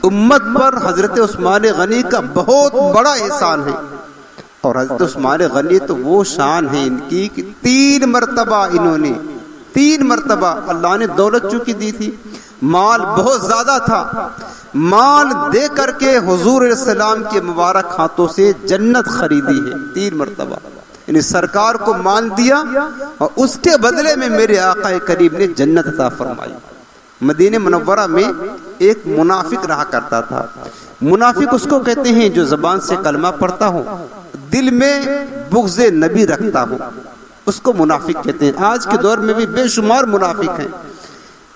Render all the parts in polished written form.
امت پر حضرت عثمان غنی کا بہت بڑا احسان ہے. اور حضرت عثمان غنی تو وہ شان ہے ان کی کہ 3 مرتبہ اللہ نے دولت چونکہ دی تھی، مال بہت زیادہ تھا، مال دے کر کے حضور علیہ السلام کے مبارک ہاتھوں سے جنت خریدی ہے 3 مرتبہ. یعنی سرکار کو مال دیا اور اس کے بدلے میں میرے آقا کریم نے جنت عطا فرمائی. مدینہ منورہ میں ایک منافق رہا کرتا تھا. منافق اس کو کہتے ہیں جو زبان سے کلمہ پڑھتا ہو، دل میں بغض نبی رکھتا ہو، اس کو منافق کہتے ہیں. آج کے دور میں بھی بے شمار منافق ہیں،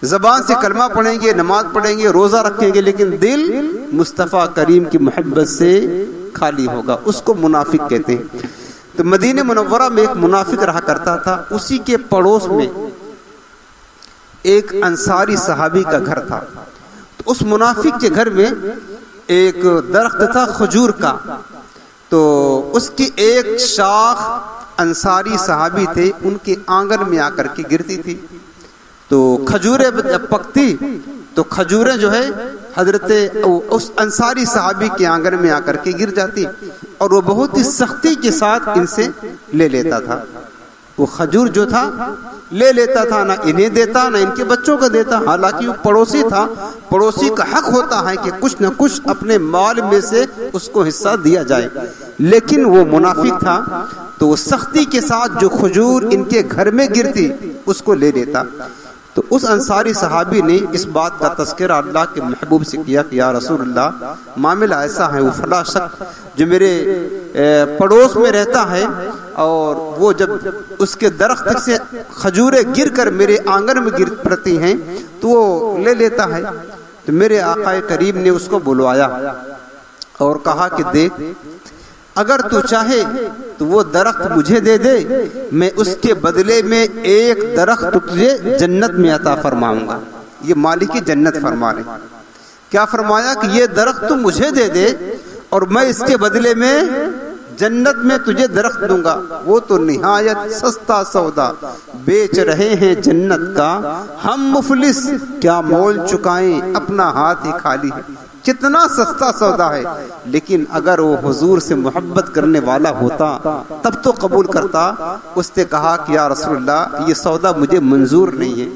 زبان سے کلمہ پڑھیں گے، نماز پڑھیں گے، روزہ رکھیں گے، لیکن دل مصطفیٰ کریم کی محبت سے خالی ہوگا، اس کو منافق کہتے ہیں. تو مدینہ منورہ میں ایک منافق رہا کرتا تھا. اسی کے پڑوس میں ایک انصاری صحابی کا گھر تھا. تو اس منافق کے گھر میں ایک درخت تھا کھجور کا. تو اس کی ایک شاخ انصاری صحابی تھے، ان کے آنگن میں آ کر کے گرتی تھی. تو کھجوریں جب پکتی تو کھجوریں جو ہے حضرت اس انصاری صحابی کے آنگن میں آ کر کے گر جاتی، اور وہ بہت ہی سختی کے ساتھ ان سے لے لیتا تھا. وہ کھجور جو تھا لے لیتا تھا، نہ انہیں دیتا نہ ان کے بچوں کو دیتا. حالانکہ وہ پڑوسی تھا، پڑوسی کا حق ہوتا ہے کہ کچھ نہ کچھ اپنے مال میں سے اس کو حصہ دیا جائے، لیکن وہ منافق تھا. تو وہ سختی کے ساتھ جو کھجور ان کے گھر میں گرتی اس کو لے لیتا. تو اس انصاری صحابی نے اس بات کا تذکرہ اللہ کے محبوب سے کیا کہ یا رسول اللہ، معاملہ ایسا ہے، وہ فلاں شخص جو میرے پڑوس میں رہتا ہے، اور وہ جب اس کے درخت سے کھجوریں گر کر میرے آنگن میں گر پڑتی ہیں تو وہ لے لیتا ہے. تو میرے آقا کریم نے اس کو بلوایا اور کہا کہ دیکھ، اگر تو چاہے تو وہ درخت مجھے دے دے، میں اس کے بدلے میں ایک درخت تجھے جنت میں عطا فرماؤں گا. یہ مالک جنت فرما رہے ہیں. کیا فرمایا کہ یہ درخت تو مجھے دے دے اور میں اس کے بدلے میں جنت میں تجھے درخت دوں گا. وہ تو نہایت سستا سودا بیچ رہے ہیں جنت کا، ہم مفلس کیا مول چکائیں، اپنا ہاتھ ہی خالی ہے. کتنا سستا سودا ہے، لیکن اگر وہ حضور سے محبت کرنے والا ہوتا تب تو قبول کرتا. اس نے کہا کہ یا رسول اللہ، یہ سودا مجھے منظور نہیں ہے،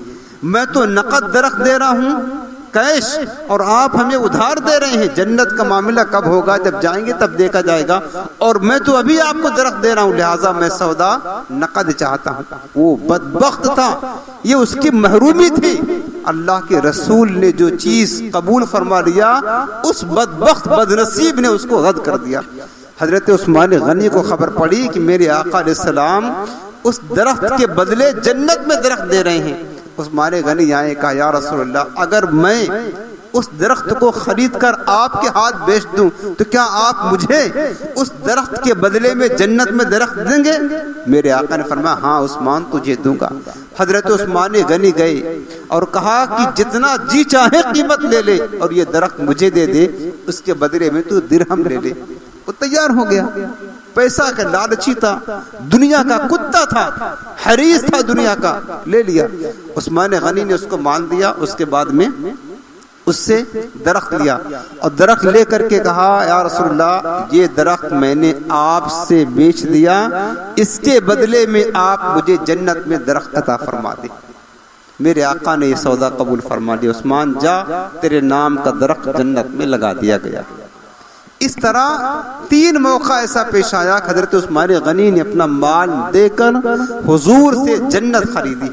میں تو نقد درخت دے رہا ہوں کیش، اور آپ ہمیں ادھار دے رہے ہیں. جنت کا معاملہ کب ہوگا؟ جب جائیں گے تب دیکھا جائے گا، اور میں تو ابھی آپ کو درخت دے رہا ہوں، لہٰذا میں سودا نقد چاہتا ہوں. وہ بدبخت تھا، یہ اس کی محرومی تھی. اللہ کے رسول نے جو چیز قبول فرما لیا، اس بدبخت بدنصیب نے اس کو رد کر دیا. حضرت عثمان غنی کو خبر پڑی کہ میرے آقا علیہ السلام اس درخت کے بدلے جنت میں درخت دے رہے ہیں. عثمان غنی آئے، کہا یا رسول اللہ، اگر میں اس درخت کو خرید کر آپ کے ہاتھ بیچ دوں تو کیا آپ مجھے اس درخت کے بدلے میں جنت میں درخت دیں گے؟ میرے آقا نے فرمایا ہاں عثمان، تجھے دوں گا. حضرت عثمان غنی گئے اور کہا کہ جتنا جی چاہے قیمت لے لے اور یہ درخت مجھے دے دے، اس کے بدلے میں تو درہم لے لے. وہ تیار ہو گیا. پیسہ کا لالچی تھا، دنیا کا کتا تھا، حریص تھا دنیا کا، لے لیا. عثمان غنی نے اس کو مان دیا. اس کے بعد میں اس سے درخت لیا اور درخت لے کر کے کہا یا رسول اللہ، یہ درخت میں نے آپ سے بیچ دیا، اس کے بدلے میں آپ مجھے جنت میں درخت عطا فرما دیں. میرے آقا نے یہ سودا قبول فرما لیا. عثمان جا، تیرے نام کا درخت جنت میں لگا دیا گیا. اس طرح 3 موقع ایسا پیش آیا کہ حضرت عثمان غنی نے اپنا مال دے کر حضور سے جنت خریدی.